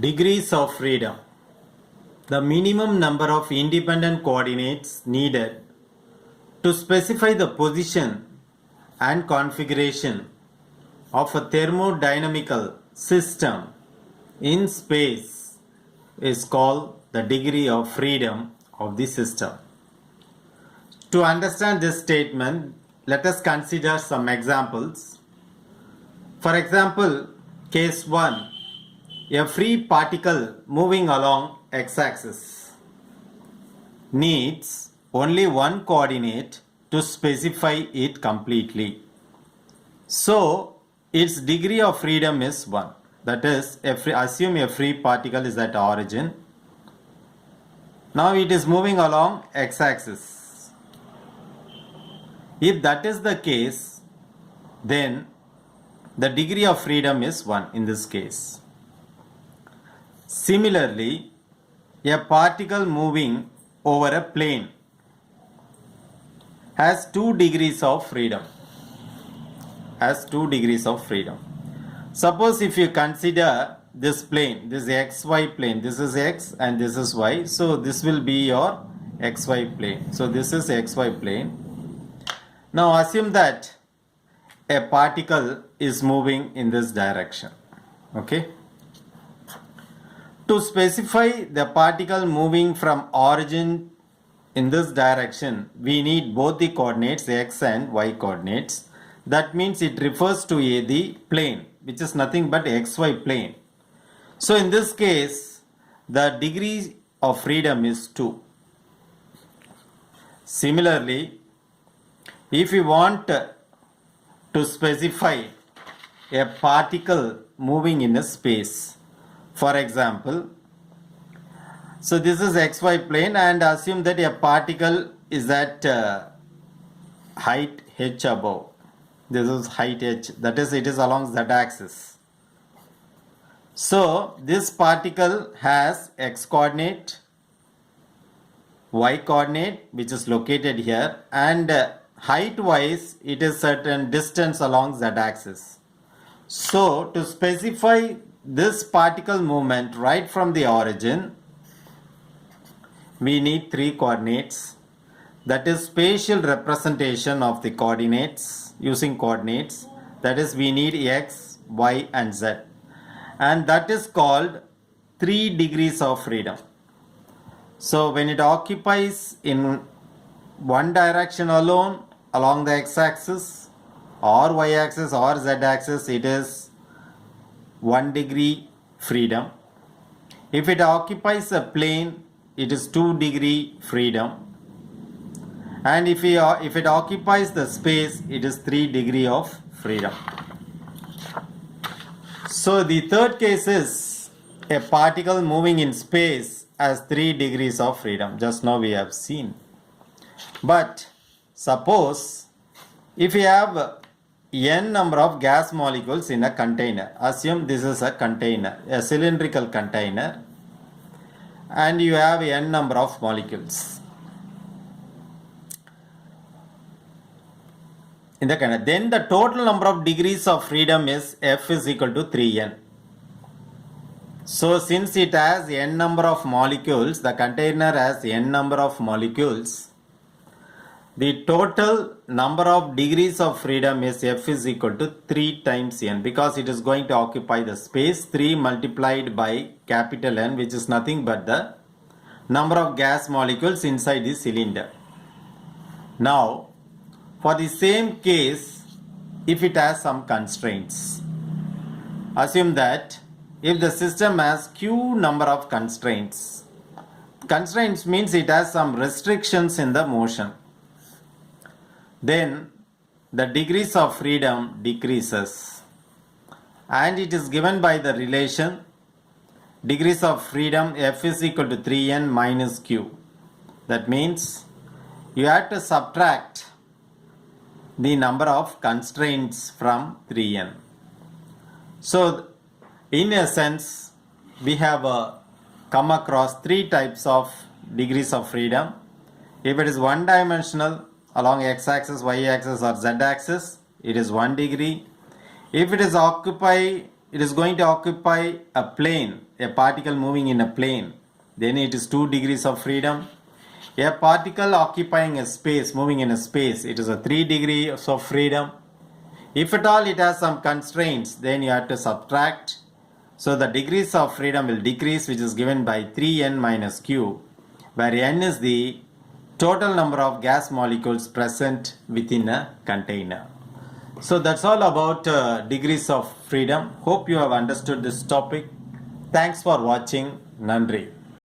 Degrees of freedom. The minimum number of independent coordinates needed to specify the position and configuration of a thermodynamical system in space is called the degree of freedom of the system. To understand this statement, let us consider some examples. For example, case 1. A free particle moving along x-axis needs only one coordinate to specify it completely. So, its degree of freedom is 1. That is, assume a free particle is at origin. Now it is moving along x-axis. If that is the case, then the degree of freedom is 1 in this case. Similarly, a particle moving over a plane has 2 degrees of freedom. Suppose if you consider this plane, this xy plane, this is x and this is y, so this will be your xy plane. So this is xy plane. Now assume that a particle is moving in this direction. Okay. To specify the particle moving from origin in this direction, we need both the coordinates x and y coordinates. That means it refers to the plane, which is nothing but xy plane. So in this case, the degree of freedom is 2. Similarly, if you want to specify a particle moving in a space, for example, so this is xy plane and assume that a particle is at height h above. This is height h, that is it is along z axis. So this particle has x coordinate, y coordinate which is located here, and height wise it is certain distance along z axis. So to specify this particle movement right from the origin, we need 3 coordinates. That is spatial representation of the coordinates using coordinates. That is, we need x, y and z. And that is called 3 degrees of freedom. So when it occupies in one direction alone along the x-axis or y-axis or z-axis, it is 1 degree freedom. If it occupies a plane, it is 2 degree freedom. And if it occupies the space, it is 3 degree of freedom. So the third case is a particle moving in space has 3 degrees of freedom. Just now we have seen. But suppose if you have n number of gas molecules in a container. Assume this is a container, a cylindrical container, and you have n number of molecules in the container. Then the total number of degrees of freedom is F is equal to 3n. So since it has n number of molecules, the container has n number of molecules, the total number of degrees of freedom is F is equal to 3 times n, because it is going to occupy the space. 3 multiplied by capital N, which is nothing but the number of gas molecules inside the cylinder. Now, for the same case, if it has some constraints, assume that if the system has q number of constraints, constraints means it has some restrictions in the motion, then the degrees of freedom decreases, and it is given by the relation degrees of freedom F is equal to 3n minus q. That means you have to subtract the number of constraints from 3n. So in a sense, we have come across 3 types of degrees of freedom. If it is one dimensional along x-axis, y-axis or z-axis, it is 1 degree. If it is occupied it is going to occupy a plane, a particle moving in a plane, then it is 2 degrees of freedom. A particle occupying a space, moving in a space, it is a 3 degrees of freedom. If at all it has some constraints, then you have to subtract. So the degrees of freedom will decrease, which is given by 3n minus q, where n is the total number of gas molecules present within a container. So that's all about degrees of freedom. Hope you have understood this topic. Thanks for watching. Nandri.